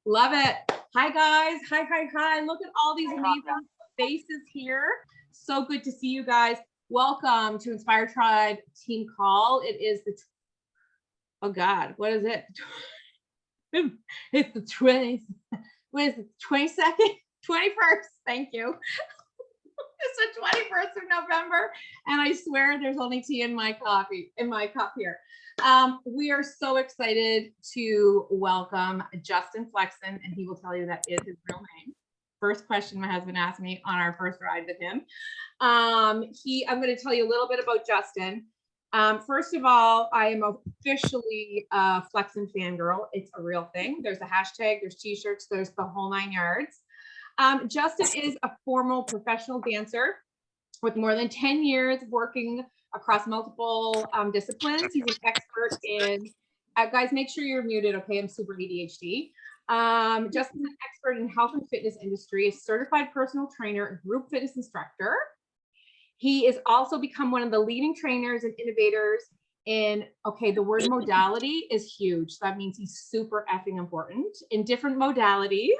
Love it. Hi, guys. Hi. Look at all these amazing faces here. So good to see you guys. Welcome to Inspire Tribe Team Call. It is the, oh God, what is it? It's the 20th, what is it, 22nd? 21st, thank you. It's the 21st of November, and I swear there's only tea in my coffee, in my cup here. We are so excited to welcome Justine FLEXEN, and he will tell you that is his real name. First question my husband asked me on our first ride with him. I'm going to tell you a little bit about Justine. First of all, I am officially a FLEXEN fangirl. It's a real thing. There's a hashtag, there's t-shirts, there's the whole 9 yards. Justine is a formal professional dancer with more than 10 years working across multiple disciplines. He's an expert in, guys, make sure you're muted, okay? I'm super ADHD. Justine's an expert in health and fitness industry, a certified personal trainer, a group fitness instructor. He has also become one of the leading trainers and innovators in, okay, the word modality is huge. So that means he's super effing important in different modalities,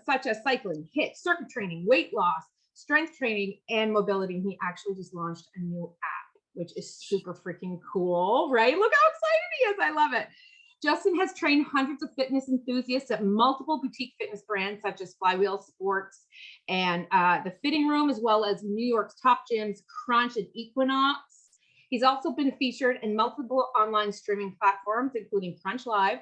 such as cycling, HIIT, circuit training, weight loss, strength training, and mobility. He actually just launched a new app, which is super freaking cool, right? Look how excited he is. I love it. Justine has trained hundreds of fitness enthusiasts at multiple boutique fitness brands such as Flywheel Sports and the Fitting Room, as well as New York's top gyms, Crunch and Equinox. He's also been featured in multiple online streaming platforms, including Crunch Live,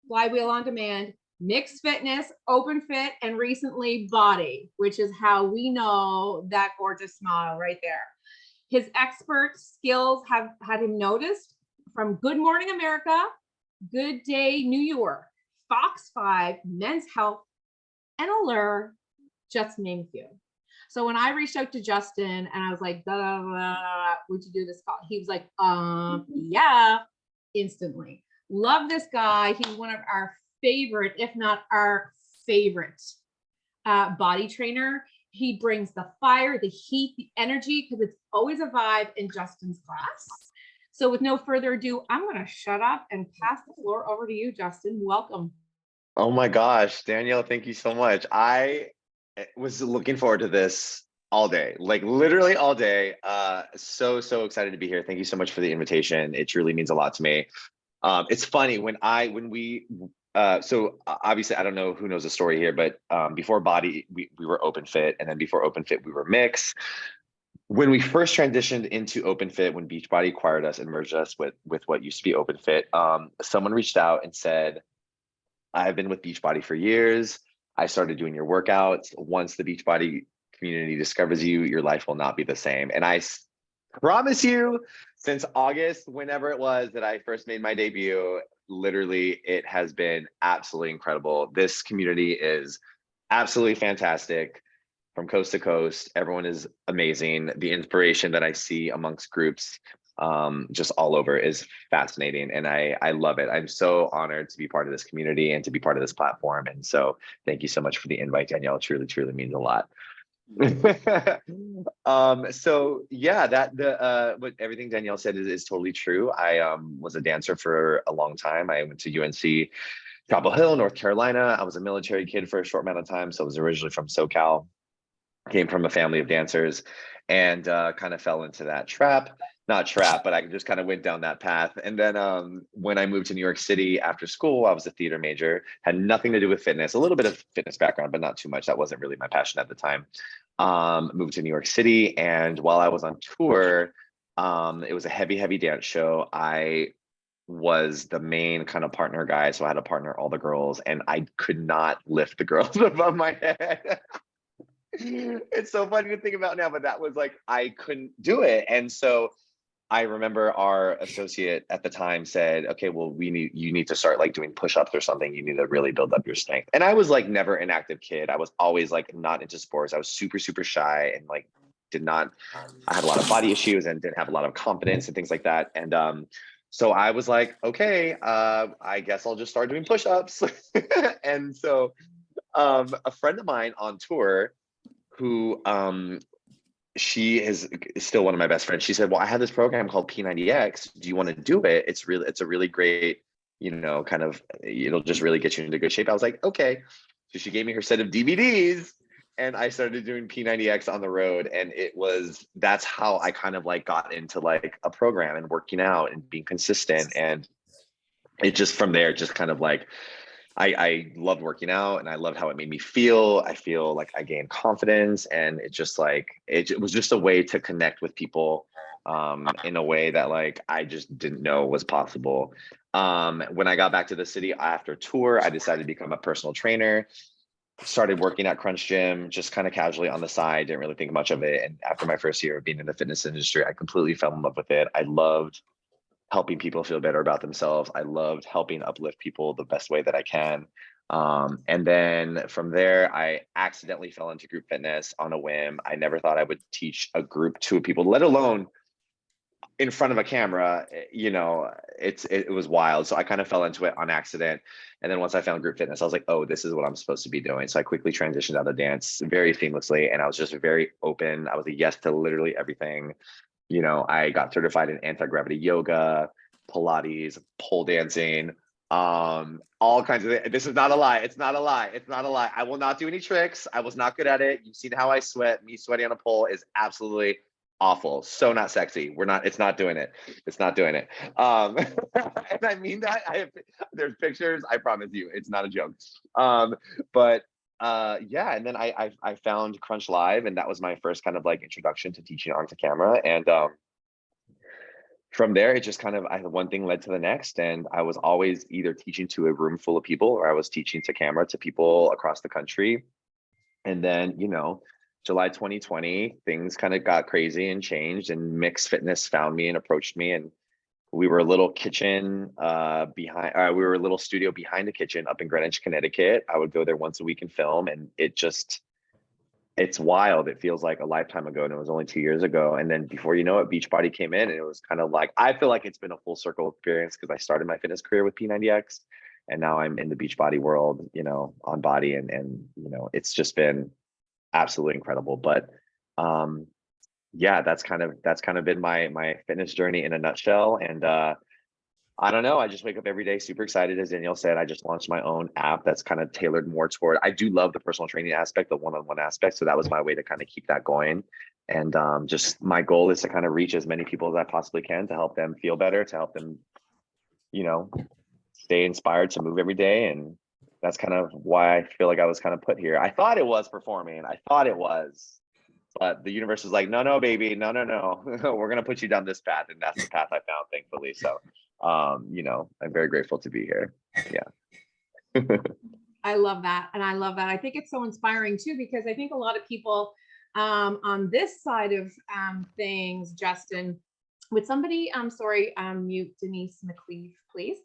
Flywheel On Demand, Mixed Fitness, Open Fit, and recently BODi, which is how we know that gorgeous smile right there. His expert skills have had him noticed from Good Morning America, Good Day New York, Fox 5, Men's Health, and Allure, just to name a few. So when I reached out to Justine and I was like, would you do this call? He was like, yeah, instantly. Love this guy. He's one of our favorite, if not our favorite body trainer. He brings the fire, the heat, the energy, because it's always a vibe in Justine's class. So with no further ado, I'm going to shut up and pass the floor over to you, Justine. Welcome. Oh my gosh, Danielle, thank you so much. I was looking forward to this all day, like literally all day. So excited to be here. Thank you so much for the invitation. It truly means a lot to me. It's funny so obviously I don't know who knows the story here, but before BODi, we were Open Fit, and then before Open Fit, we were Mix. When we first transitioned into Open Fit, when Beachbody acquired us and merged us with what used to be Open Fit, someone reached out and said, I've been with Beachbody for years. I started doing your workouts. Once the Beachbody community discovers you, your life will not be the same. And I promise you, since August, whenever it was that I first made my debut, literally, it has been absolutely incredible. This community is absolutely fantastic. From coast to coast, everyone is amazing. The inspiration that I see amongst groups just all over is fascinating, and I love it. I'm so honored to be part of this community and to be part of this platform. And so thank you so much for the invite, Danielle. It truly means a lot. So yeah, what everything Danielle said is totally true. I was a dancer for a long time. I went to UNC Chapel Hill, North Carolina. I was a military kid for a short amount of time, so I was originally from SoCal. Came from a family of dancers, and kind of fell into that not trap, but I just kind of went down that path. And then when I moved to New York City after school, I was a theater major, had nothing to do with fitness, a little bit of fitness background, but not too much. That wasn't really my passion at the time. Moved to New York City, and while I was on tour, it was a heavy dance show. I was the main kind of partner guy, so I had to partner all the girls, and I could not lift the girls above my head. It's so funny to think about now, but that was like, I couldn't do it. And so I remember our associate at the time said, okay, well, you need to start like doing push-ups or something. You need to really build up your strength. And I was like never an active kid. I was always like not into sports. I was super shy, and like I had a lot of body issues and didn't have a lot of confidence and things like that. And so I was like, okay, I guess I'll just start doing push-ups. And so a friend of mine on tour, who she is still one of my best friends. She said, well, I have this program called P90X. Do you want to do it? It's a really great you know, kind of, it'll just really get you into good shape. I was like, okay. So she gave me her set of DVDs and I started doing P90X on the road. And that's how I kind of like got into like a program and working out and being consistent. And it just from there, just kind of like, I loved working out and I loved how it made me feel. I feel like I gained confidence, and it just like, it was just a way to connect with people in a way that like I just didn't know was possible. When I got back to the city after tour, I decided to become a personal trainer, started working at Crunch Gym, just kind of casually on the side, didn't really think much of it. And after my first year of being in the fitness industry, I completely fell in love with it. I loved helping people feel better about themselves. I loved helping uplift people the best way that I can. And then from there, I accidentally fell into group fitness on a whim. I never thought I would teach a group to people, let alone in front of a camera. You know, it was wild. So I kind of fell into it on accident. And then once I found group fitness, I was like, oh, this is what I'm supposed to be doing. So I quickly transitioned out of dance very seamlessly. And I was just very open. I was a yes to literally everything. You know, I got certified in anti-gravity yoga, Pilates, pole dancing, all kinds of things. This is not a lie. It's not a lie. It's not a lie. I will not do any tricks. I was not good at it. You've seen how I sweat. Me sweating on a pole is absolutely awful. So not sexy. It's not doing it. It's not doing it. And I mean that. There's pictures. I promise you, it's not a joke. But yeah, and then I found Crunch Live, and that was my first kind of like introduction to teaching onto camera. And from there, it just kind of, one thing led to the next, and I was always either teaching to a room full of people, or I was teaching to camera to people across the country. And then, you know, July 2020, things kind of got crazy and changed, and Mixed Fitness found me and approached me, and we were a little kitchen we were a little studio behind the kitchen up in Greenwich, Connecticut. I would go there once a week and film, and it's wild. It feels like a lifetime ago, and it was only 2 years ago. And then before you know it, Beachbody came in, and it was kind of like, I feel like it's been a full circle experience, because I started my fitness career with P90X, and now I'm in the Beachbody world, you know, on body, and you know, it's just been absolutely incredible. But yeah, that's kind of been my fitness journey in a nutshell. And I don't know, I just wake up every day super excited. As Danielle said, I just launched my own app that's kind of tailored more toward, I do love the personal training aspect, the one-on-one aspect. So that was my way to kind of keep that going. And just my goal is to kind of reach as many people as I possibly can, to help them feel better, to help them, you know, stay inspired to move every day. And that's kind of why I feel like I was kind of put here. I thought it was performing. I thought it was. But the universe is like, no, baby, no. We're gonna put you down this path, and that's the path I found, thankfully. So, you know, I'm very grateful to be here. Yeah. I love that, and I love that. I think it's so inspiring too, because I think a lot of people on this side of things, Justin, would somebody, sorry, mute Denise McCleave, please.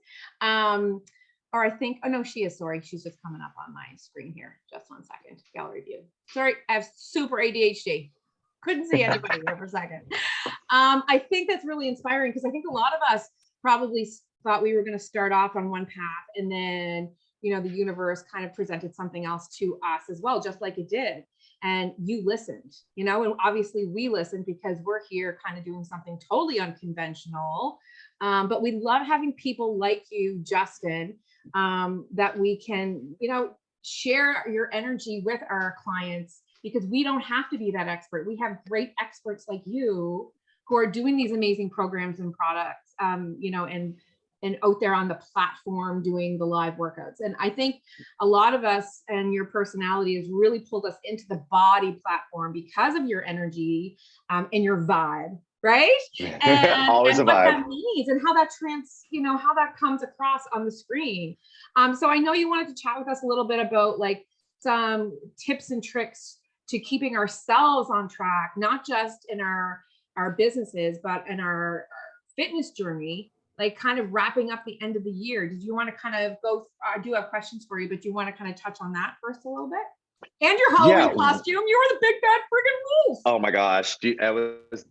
Or I think, oh no, she is, sorry. She's just coming up on my screen here. Just 1 second, gallery view. Sorry, I have super ADHD. Couldn't see anybody there for a second. I think that's really inspiring, because I think a lot of us probably thought we were going to start off on one path, and then, you know, the universe kind of presented something else to us as well, just like it did. And you listened, you know, and obviously we listened, because we're here kind of doing something totally unconventional. But we love having people like you, Justin, that we can, you know, share your energy with our clients, because we don't have to be that expert. We have great experts like you who are doing these amazing programs and products, you know, and out there on the platform doing the live workouts. And I think a lot of us and your personality has really pulled us into the body platform because of your energy and your vibe, right? And, Always and a what vibe. that means, and how that you know, how that comes across on the screen. So I know you wanted to chat with us a little bit about like some tips and tricks to keeping ourselves on track, not just in our businesses, but in our fitness journey, like kind of wrapping up the end of the year. Did you want to kind of go, I do have questions for you, but do you want to kind of touch on that first a little bit? And your Halloween costume, you were the big bad friggin' wolf. Oh my gosh. Do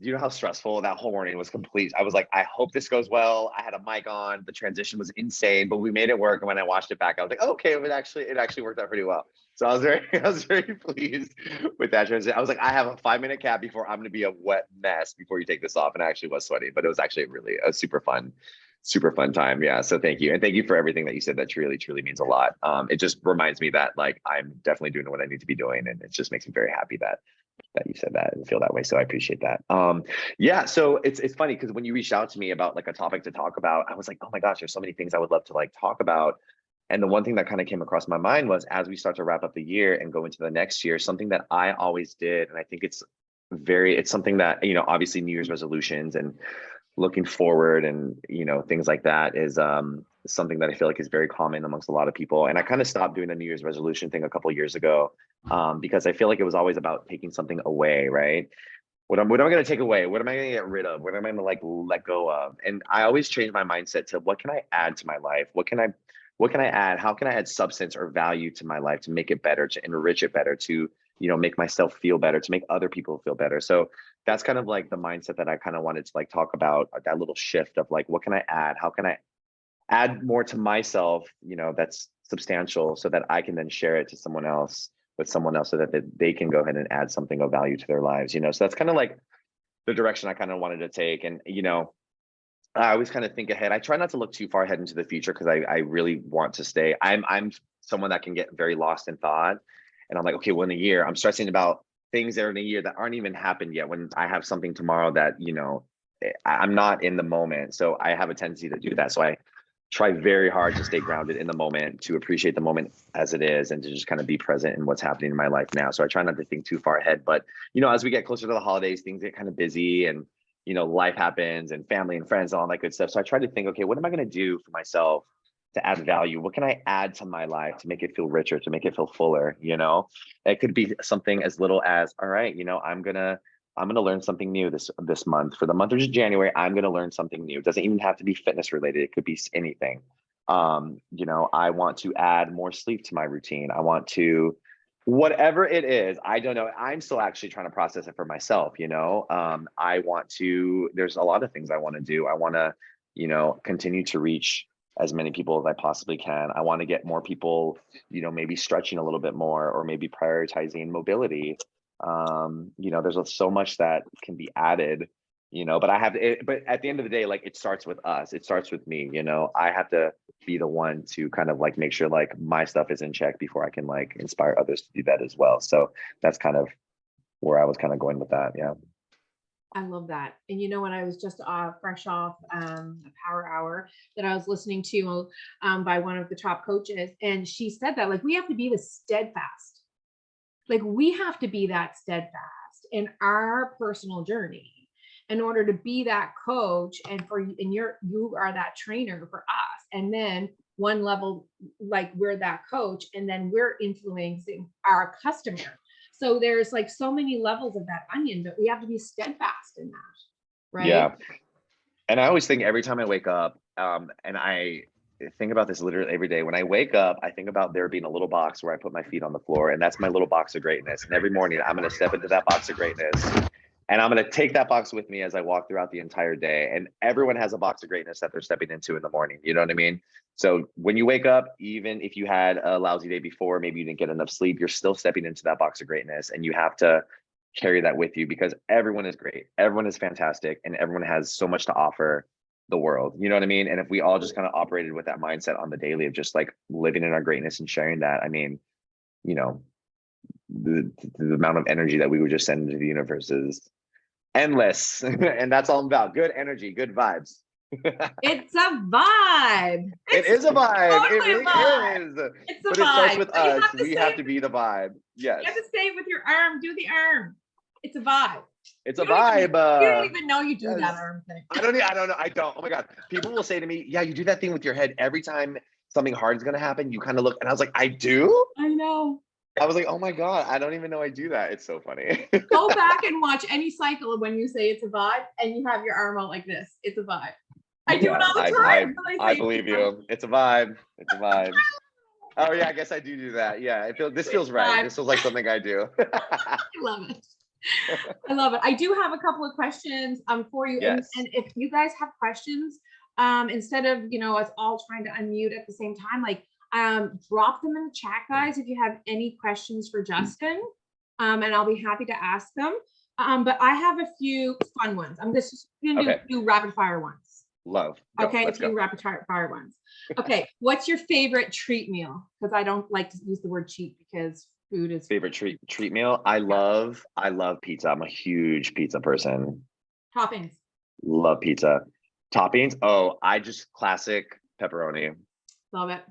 you know how stressful that whole morning was? Complete. I was like, I hope this goes well. I had a mic on. The transition was insane, but we made it work. And when I watched it back, I was like, okay, it actually worked out pretty well. So I was very pleased with that transition. I was like, I have a 5-minute cap before I'm going to be a wet mess before you take this off. And I actually was sweaty, but it was actually really a super fun super fun time. Yeah. So thank you. And thank you for everything that you said. That truly, truly means a lot. It just reminds me that like, I'm definitely doing what I need to be doing. And it just makes me very happy that you said that and feel that way. So I appreciate that. Yeah. So it's funny because when you reached out to me about like a topic to talk about, I was like, oh my gosh, there's so many things I would love to like talk about. And the one thing that kind of came across my mind was, as we start to wrap up the year and go into the next year, something that I always did, and I think it's something that, you know, obviously New Year's resolutions and looking forward and, you know, things like that is something that I feel like is very common amongst a lot of people. And I kind of stopped doing the New Year's resolution thing a couple of years ago, because I feel like it was always about taking something away, right? What am I going to take away? What am I going to get rid of? What am I going to like let go of? And I always change my mindset to, what can I add to my life? What can I add? How can I add substance or value to my life to make it better, to enrich it better, to, you know, make myself feel better, to make other people feel better? So that's kind of like the mindset that I kind of wanted to like talk about, that little shift of like, what can I add? How can I add more to myself, you know, that's substantial, so that I can then share it to someone else, with someone else, so that they can go ahead and add something of value to their lives, you know? So that's kind of like the direction I kind of wanted to take. And, you know, I always kind of think ahead. I try not to look too far ahead into the future, because I really want to stay. I'm someone that can get very lost in thought. And I'm like, okay, well, in a year, I'm stressing about things that are in a year that aren't even happened yet, when I have something tomorrow that, you know, I'm not in the moment. So I have a tendency to do that. So I try very hard to stay grounded in the moment, to appreciate the moment as it is, and to just kind of be present in what's happening in my life now. So I try not to think too far ahead. But, you know, as we get closer to the holidays, things get kind of busy, and, you know, life happens, and family and friends, all that good stuff. So I try to think, okay, what am I going to do for myself to add value? What can I add to my life to make it feel richer, to make it feel fuller? You know, it could be something as little as, all right, you know, I'm gonna learn something new this month. For the month of January, I'm gonna learn something new. It doesn't even have to be fitness related. It could be anything. You know, I want to add more sleep to my routine. I want to, whatever it is, I don't know. I'm still actually trying to process it for myself. You know, I want to, there's a lot of things I want to do. I want to, you know, continue to reach as many people as I possibly can. I want to get more people, you know, maybe stretching a little bit more, or maybe prioritizing mobility. You know, there's so much that can be added, you know, but but at the end of the day, like, it starts with us. It starts with me, you know. I have to be the one to kind of like make sure like my stuff is in check before I can like inspire others to do that as well. So that's kind of where I was kind of going with that. Yeah. I love that. And you know, when I was just fresh off a power hour that I was listening to by one of the top coaches, and she said that like we have to be the steadfast. Like we have to be that steadfast in our personal journey in order to be that coach, and you are that trainer for us. And then one level, like we're that coach, and then we're influencing our customer. So there's like so many levels of that onion, but we have to be steadfast in that, right? Yeah. And I always think every time I wake up, and I think about this literally every day. When I wake up, I think about there being a little box where I put my feet on the floor, and that's my little box of greatness. And every morning I'm going to step into that box of greatness, and I'm going to take that box with me as I walk throughout the entire day. And everyone has a box of greatness that they're stepping into in the morning. You know what I mean? So when you wake up, even if you had a lousy day before, maybe you didn't get enough sleep, you're still stepping into that box of greatness, and you have to carry that with you, because everyone is great. Everyone is fantastic, and everyone has so much to offer the world. You know what I mean? And if we all just kind of operated with that mindset on the daily of just like living in our greatness and sharing that, I mean, you know, the amount of energy that we would just send into the universe is endless. And that's all I'm about. Good energy, good vibes. It's a vibe. It is a vibe. It Totally really a vibe. is. It's a But it starts vibe. with But you us. have to We say have it to be the vibe. Yes. You have to say it with your arm. Do the arm. It's a vibe. It's a You don't even- vibe. you don't even know you do that yes. arm thing. I don't know. I don't. Oh my God. People will say to me, yeah, you do that thing with your head every time something hard is going to happen. You kind of look, and I was like, I do? I know. I was like, oh my God, I don't even know I do that. It's so funny. Go back and watch any cycle when you say it's a vibe and you have your arm out like this. It's a vibe. I do it all the time. I believe you. It's a vibe. It's a vibe. Oh yeah, I guess I do that. Yeah, this feels right. This feels like something I do. I love it. I love it. I do have a couple of questions for you. Yes. And if you guys have questions, instead of, you know, us all trying to unmute at the same time, like drop them in the chat, guys, if you have any questions for Justin. And I'll be happy to ask them. But I have a few fun ones. I'm just gonna do a few rapid fire ones. Love. Go. Okay, a Let's few go. rapid fire ones. Okay, what's your favorite treat meal? Because I don't like to use the word cheat because food is Favorite treat meal? I love pizza. I'm a huge pizza person. toppings. Love pizza. Toppings? Oh, I just classic pepperoni. Love it.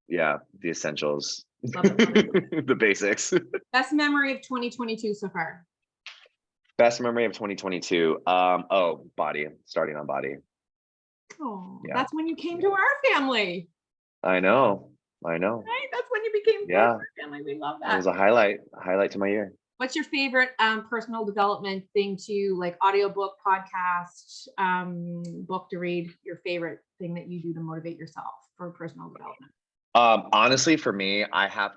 Yeah, the essentials. Love it, love it. The basics. Best memory of 2022 so far? Best memory of 2022. Oh, BODi. Starting on BODi. Oh, Yeah. that's when you came to our family. I know. Right? That's when you became part of our family. We love It that. was a highlight to my year. What's your favorite personal development thing to like audiobook, podcast, book to read? Your favorite thing that you do to motivate yourself for personal development? Honestly, for me, I turn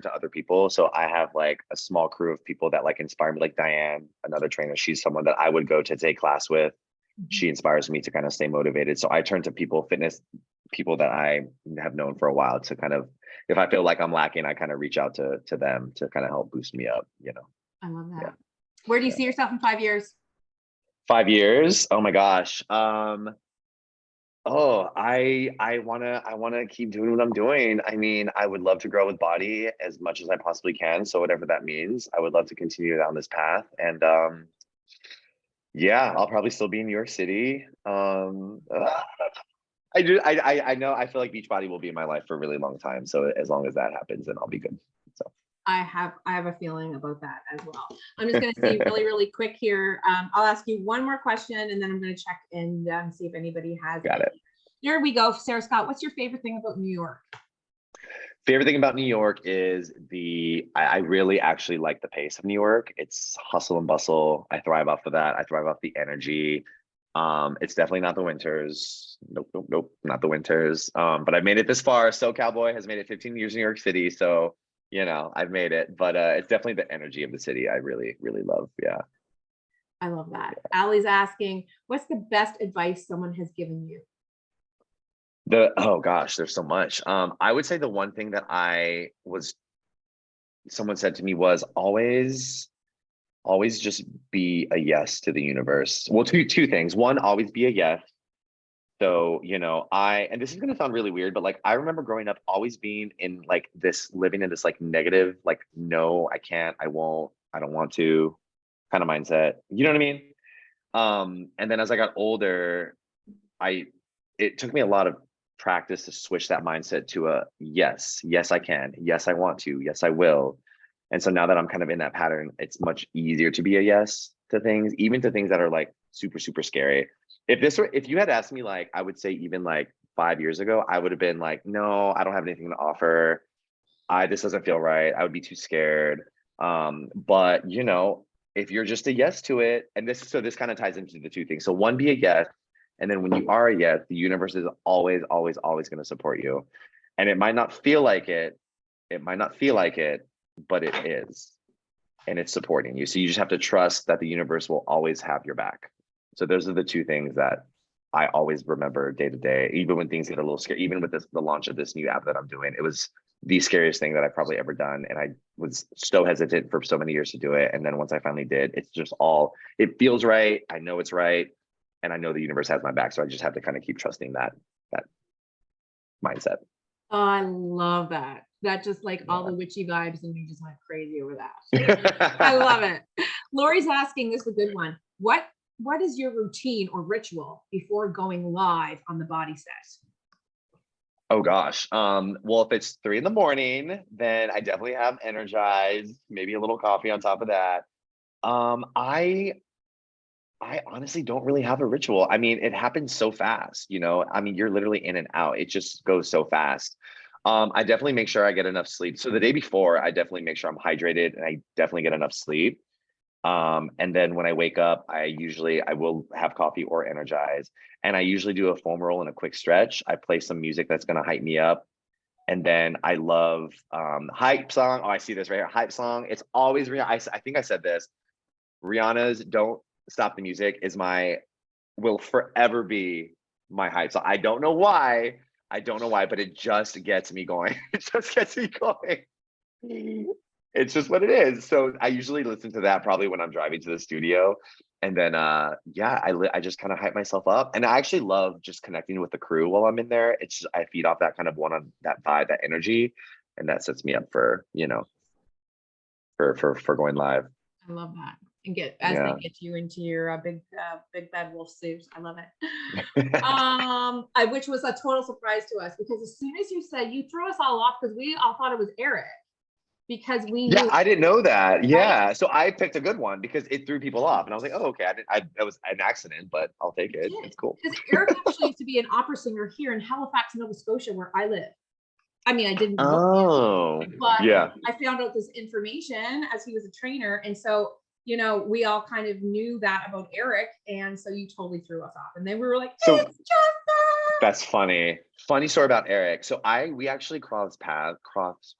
to other people. So I have like a small crew of people that like inspire me, like Diane, another trainer. She's someone that I would go to take class with. She inspires me to kind of stay motivated. So I turn to fitness people that I have known for a while to kind of, if I feel like I'm lacking, I kind of reach out to them to kind of help boost me up, you know. I love that. Yeah. Where do you see yourself in 5 years? 5 years? Oh my gosh. Oh, I wanna keep doing what I'm doing. I mean, I would love to grow with BODi as much as I possibly can. So whatever that means, I would love to continue down this path. And yeah, I'll probably still be in New York City. I know I feel like Beachbody will be in my life for a really long time. So as long as that happens, then I'll be good. So I have a feeling about that as well. I'm just going to see really quick here. I'll ask you one more question and then I'm going to check and see if anybody has. got it. Here we go. Sarah Scott, what's your favorite thing about New York? Favorite thing about New York is I really actually like the pace of New York. It's hustle and bustle. I thrive off of that. I thrive off the energy. It's definitely not the winters. Nope, not the winters. But I've made it this far. So Cowboy has made it 15 years in New York City. So, you know, I've made it, but it's definitely the energy of the city. I really, really love. Yeah. I love that. Allie's asking, what's the best advice someone has given you? Oh gosh, there's so much. I would say the one thing that someone said to me was always just be a yes to the universe. Well, two things. One, always be a yes. So, you know, and this is going to sound really weird, but like, I remember growing up always being in like living in this like negative, like, no, I can't, I won't, I don't want to kind of mindset. You know what I mean? And then as I got older, it took me a lot of practice to switch that mindset to a yes, I can, yes, I want to, yes, I will. And so now that I'm kind of in that pattern, it's much easier to be a yes to things, even to things that are like super, super scary. If you had asked me, like, I would say even like 5 years ago, I would have been like, no, I don't have anything to offer. This doesn't feel right. I would be too scared. But you know, if you're just a yes to it, and this kind of ties into the two things. So one, be a yes. And then when you are a yes, the universe is always, always, always going to support you. And it might not feel like it. It might not feel like it, but it is. And it's supporting you. So you just have to trust that the universe will always have your back. So those are the two things that I always remember day to day, even when things get a little scary. Even with the launch of this new app that I'm doing, it was the scariest thing that I've probably ever done. And I was so hesitant for so many years to do it. And then once I finally did, it's just it feels right. I know it's right. And I know the universe has my back. So I just have to kind of keep trusting that mindset. Oh, I love that. That just like all the witchy vibes and you just went crazy over that. I love it. Lori's asking, this is a good one. What is your routine or ritual before going live on the BODi set? Oh gosh. Well, if it's 3 a.m, then I definitely have energized, maybe a little coffee on top of that. I honestly don't really have a ritual. I mean, it happens so fast, you know. I mean, you're literally in and out. It just goes so fast. I definitely make sure I get enough sleep. So the day before, I definitely make sure I'm hydrated and I definitely get enough sleep. And then when I wake up, I will have coffee or energize. And I usually do a foam roll and a quick stretch. I play some music that's going to hype me up. And then I love hype song. Oh, I see this right here. Hype song. It's always Rihanna. I think I said this. Rihanna's Don't Stop the Music will forever be my hype song. I don't know why, but it just gets me going. It just gets me going. It's just what it is. So I usually listen to that probably when I'm driving to the studio. And then, yeah, I just kind of hype myself up, and I actually love just connecting with the crew while I'm in there. It's just, I feed off that kind of one on that vibe, that energy, and that sets me up for, you know, for going live. I love that. And get as they Yeah. get you into your big bad wolf suit. I love it. Which was a total surprise to us because as soon as you said, you threw us all off because we all thought it was Eric because we Yeah, knew, I didn't know that. right? Yeah, so I picked a good one because it threw people off, and I was like, oh, okay, that was an accident, but I'll take it. It's cool. Because Eric actually used to be an opera singer here in Halifax, Nova Scotia, where I live. I mean, I didn't know Oh, him, but yeah. I found out this information as he was a trainer. And so, you know, we all kind of knew that about Eric. And so you totally threw us off. And then we were like, So it's Justin. that's funny. Funny story about Eric. So we actually crossed paths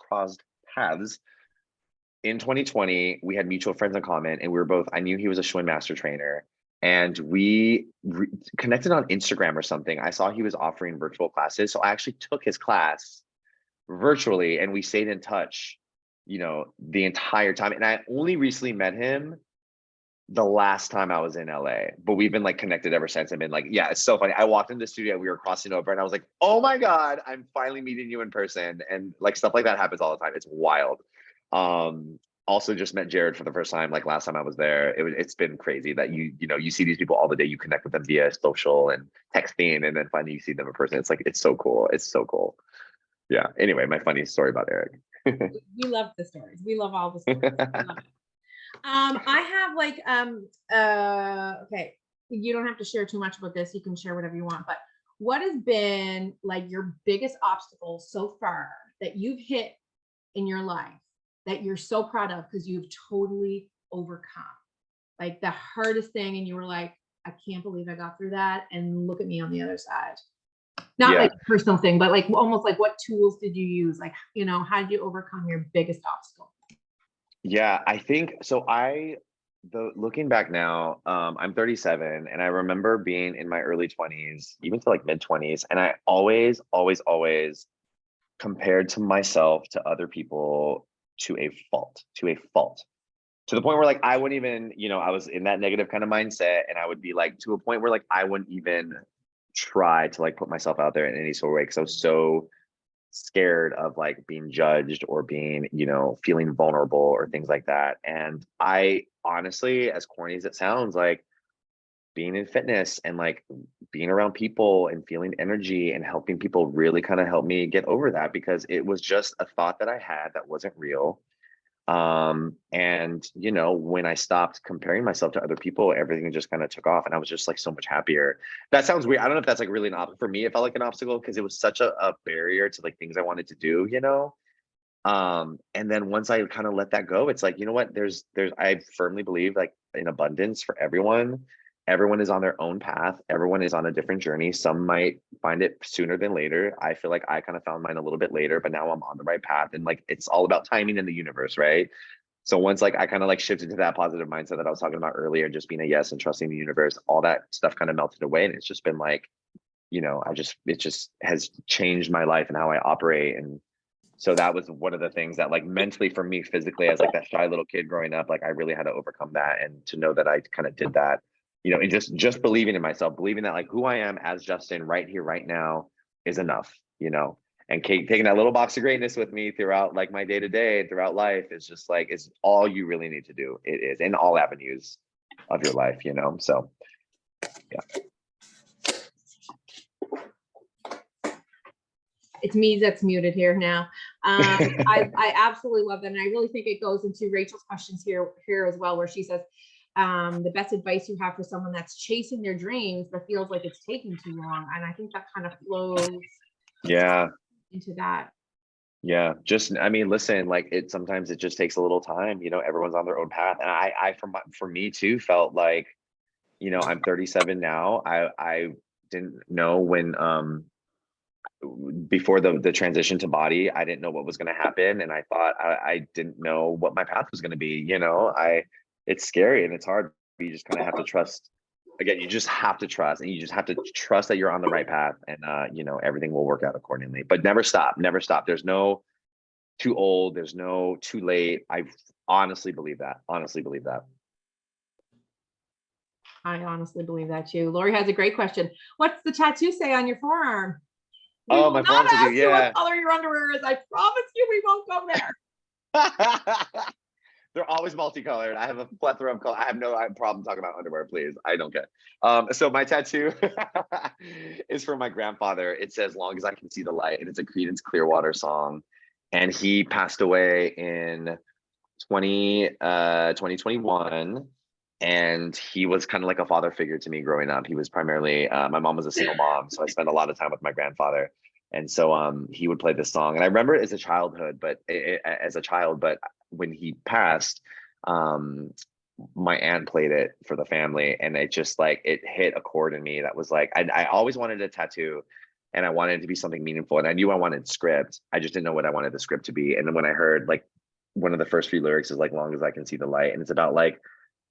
in 2020. We had mutual friends in common, and we were both, I knew he was a Schwinn master trainer, and we connected on Instagram or something. I saw he was offering virtual classes. So I actually took his class virtually, and we stayed in touch, you know, the entire time. And I only recently met him the last time I was in LA, but we've been like connected ever since. I've been like, yeah, it's so funny. I walked in the studio, we were crossing over, and I was like, oh my God, I'm finally meeting you in person. And like stuff like that happens all the time. It's wild. Also just met Jared for the first time, like last time I was there. It's been crazy that you know, you see these people all the day, you connect with them via social and texting, and then finally you see them in person. It's like, it's so cool. It's so cool. Yeah. Anyway, my funny story about Eric. We love the stories. We love all the stories. We love it. I have like, okay, you don't have to share too much about this. You can share whatever you want, but what has been like your biggest obstacle so far that you've hit in your life that you're so proud of because you've totally overcome? Like the hardest thing, and you were like, I can't believe I got through that, and look at me on the other side. Not Yeah. like a personal thing, but like almost like what tools did you use? Like, you know, how did you overcome your biggest obstacle? Yeah, I think so. Looking back now, I'm 37, and I remember being in my early 20s, even to like mid 20s, and I always compared to myself to other people to a fault, to the point where like I wouldn't even, you know, I was in that negative kind of mindset, and I would be like to a point where like I wouldn't even try to like put myself out there in any sort of way because I was so scared of like being judged or being, you know, feeling vulnerable or things like that. And I honestly, as corny as it sounds, like being in fitness and like being around people and feeling energy and helping people really kind of helped me get over that, because it was just a thought that I had that wasn't real. And you know, when I stopped comparing myself to other people, everything just kind of took off, and I was just like so much happier. That sounds weird. I don't know if that's like really an obstacle for me. It felt like an obstacle because it was such a barrier to like things I wanted to do, you know. And then once I kind of let that go, it's like, you know what, there's I firmly believe like in abundance for everyone. Everyone is on their own path. Everyone is on a different journey. Some might find it sooner than later. I feel like I kind of found mine a little bit later, but now I'm on the right path. And like it's all about timing in the universe, right? So once like I kind of like shifted to that positive mindset that I was talking about earlier, just being a yes and trusting the universe, all that stuff kind of melted away. And it's just been like, you know, it just has changed my life and how I operate. And so that was one of the things that like mentally for me, physically, as like that shy little kid growing up, like I really had to overcome that, and to know that I kind of did that, you know, and just believing in myself, believing that like who I am as Justin right here, right now is enough, you know, and taking that little box of greatness with me throughout like my day to day, throughout life is just like, it's all you really need to do. It is in all avenues of your life, you know? So yeah. It's me that's muted here now. I absolutely love that. And I really think it goes into Rachel's questions here as well, where she says, the best advice you have for someone that's chasing their dreams, but feels like it's taking too long. And I think that kind of flows into that. Yeah. Just, I mean, listen, like sometimes it just takes a little time, you know, everyone's on their own path. And I for me too, felt like, you know, I'm 37 now. I didn't know when, before the transition to body, I didn't know what was going to happen, and I thought I didn't know what my path was going to be. You know, it's scary and it's hard. But you just kind of have to trust. Again, you just have to trust, and you just have to trust that you're on the right path, and you know, everything will work out accordingly. But never stop, never stop. There's no too old. There's no too late. I honestly believe that. Honestly believe that. I honestly believe that too. Lori has a great question. What's the tattoo say on your forearm? We Oh, will my not forearm tattoo, ask you yeah. what color your underwear is. I promise you we won't go there. They're always multicolored. I have a plethora of color. I have no problem talking about underwear, please. I don't care. So my tattoo is from my grandfather. It says "Long as I can see the light," and it's a Creedence Clearwater song. And he passed away in 2021. And he was kind of like a father figure to me growing up. He was primarily, my mom was a single mom, so I spent a lot of time with my grandfather. And so he would play this song. And I remember it as a childhood, but when he passed, my aunt played it for the family, and it just like it hit a chord in me that was like I always wanted a tattoo, and I wanted it to be something meaningful, and I knew I wanted script. I just didn't know what I wanted the script to be. And then when I heard like one of the first few lyrics is like "Long as I can see the light," and it's about like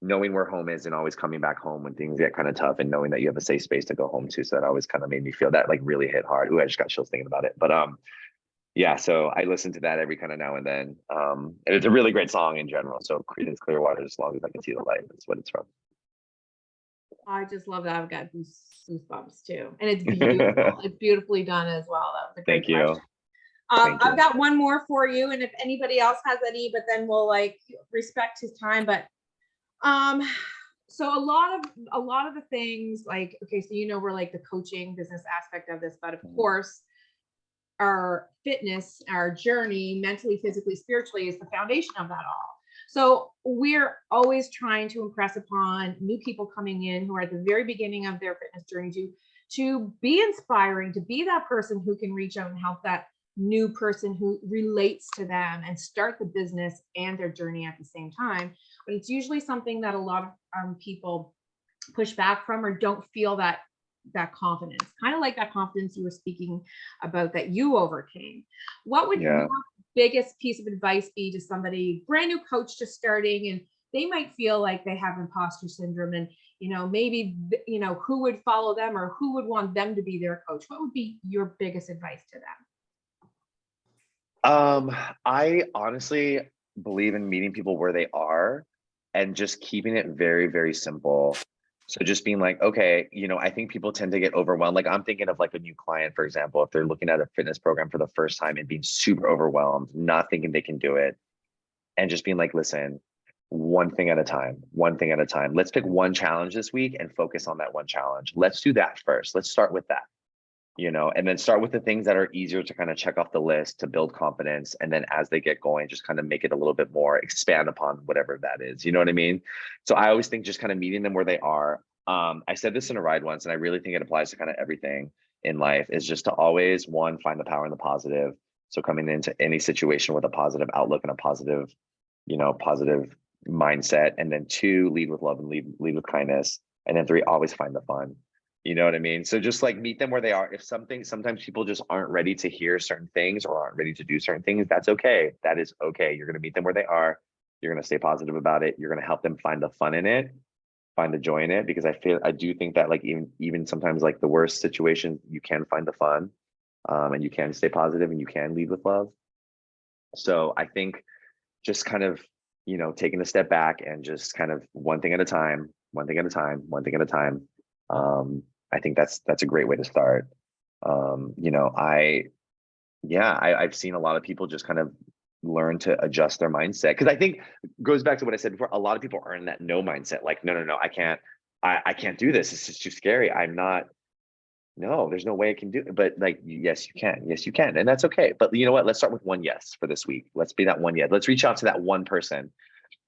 knowing where home is and always coming back home when things get kind of tough, and knowing that you have a safe space to go home to. So that always kind of made me feel that like really hit hard. Ooh, I just got chills thinking about it. But yeah, so I listen to that every kind of now and then. And it's a really great song in general. So Creedence Clearwater, "As Long as I Can See the Light," that's what it's from. I just love that. I've got goosebumps too. And it's beautiful. It's beautifully done as well. That was a great Thank you. question. Thank you. I've got one more for you, and if anybody else has any, but then we'll like respect his time. But so a lot of the things like, okay, so we're like the coaching business aspect of this, but of course our fitness, our journey, mentally, physically, spiritually, is the foundation of that all. So we're always trying to impress upon new people coming in who are at the very beginning of their fitness journey to be inspiring, to be that person who can reach out and help that new person who relates to them and start the business and their journey at the same time. But it's usually something that a lot of people push back from or don't feel that confidence, kind of like that confidence you were speaking about that you overcame. What would your biggest piece of advice be to somebody, brand new coach just starting, and they might feel like they have imposter syndrome, and maybe who would follow them or who would want them to be their coach? What would be your biggest advice to them? I honestly believe in meeting people where they are and just keeping it very, very simple. So just being like, okay, I think people tend to get overwhelmed. Like I'm thinking of like a new client, for example, if they're looking at a fitness program for the first time and being super overwhelmed, not thinking they can do it, and just being like, listen, one thing at a time, one thing at a time. Let's pick one challenge this week and focus on that one challenge. Let's do that first. Let's start with that. And then start with the things that are easier to kind of check off the list to build confidence. And then as they get going, just kind of make it a little bit more, expand upon whatever that is. You know what I mean? So I always think just kind of meeting them where they are. I said this in a ride once, and I really think it applies to kind of everything in life, is just to always, one, find the power in the positive. So coming into any situation with a positive outlook and a positive mindset. And then two, lead with love and lead with kindness. And then three, always find the fun. You know what I mean? So just like meet them where they are. If sometimes people just aren't ready to hear certain things or aren't ready to do certain things, that's okay. That is okay. You're going to meet them where they are. You're going to stay positive about it. You're going to help them find the fun in it, find the joy in it, because I do think that like even sometimes like the worst situations, you can find the fun, and you can stay positive and you can lead with love. So I think just kind of, taking a step back and just kind of one thing at a time, one thing at a time, one thing at a time. I think that's a great way to start. I've seen a lot of people just kind of learn to adjust their mindset, because I think it goes back to what I said before. A lot of people are in that no mindset, like no, I can't do this. This is too scary. No, there's no way I can do it. But like, yes, you can, and that's okay. But you know what? Let's start with one yes for this week. Let's be that one yes. Let's reach out to that one person.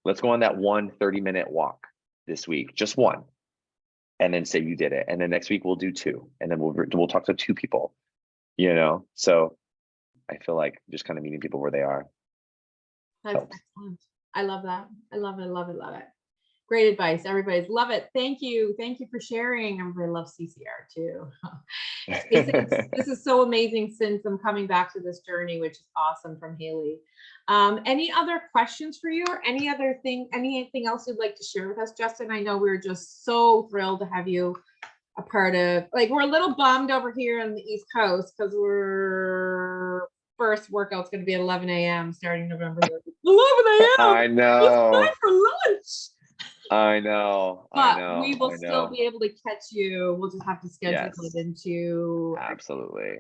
Let's go on that 30-minute walk this week, just one. And then say you did it. And then next week we'll do two. And then we'll talk to two people, So I feel like just kind of meeting people where they are. That's excellent. I love that. I love it. Love it. Love it. Great advice. Everybody's love it. Thank you. Thank you for sharing. Everybody loves CCR too. This is so amazing since I'm coming back to this journey, which is awesome, from Haley. Any other questions for you, or anything else you'd like to share with us, Justin? I know we're just so thrilled to have you a part of, like, we're a little bummed over here on the East Coast because we're first workout's going to be at 11 a.m. starting November 11 a.m. I know. It's time for lunch. I know. But I we will still know. be able to catch you. We'll just have to schedule Yes, it into, absolutely.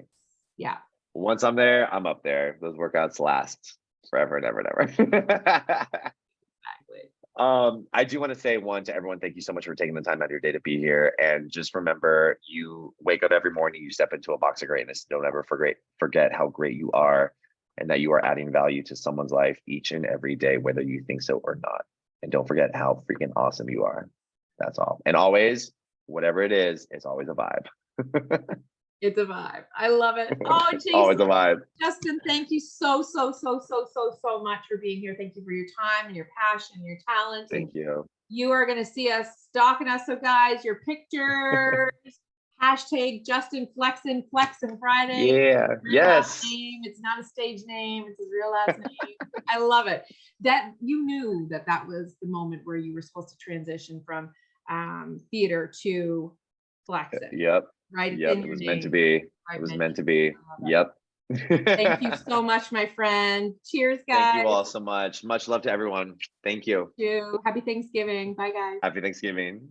yeah. Once I'm there, I'm up there. Those workouts last forever and ever and ever. Exactly. I do want to say one to everyone, thank you so much for taking the time out of your day to be here. And just remember, you wake up every morning, you step into a box of greatness. Don't ever forget how great you are and that you are adding value to someone's life each and every day, whether you think so or not. And don't forget how freaking awesome you are. That's all. And always, whatever it is, it's always a vibe. It's a vibe. I love it. Oh, Always a Jason, vibe. Justin, thank you so much for being here. Thank you for your time and your passion, and your talent. And Thank you. you are going to see us stalking us. So guys, your pictures, hashtag Justin FLEXEN Friday. Yeah. Real last Yes. name. It's not a stage name. It's his real last name. I love it. That you knew that that was the moment where you were supposed to transition from theater to FLEXEN. Yep. Right. It's Yep. in It your was meant to name. be. Right, It was meant meant to to be. be. I love it. Yep. Thank you so much, my friend. Cheers, Thank you guys. all so much. Much love to everyone. Thank you. Happy Thanksgiving. Bye, guys. Happy Thanksgiving.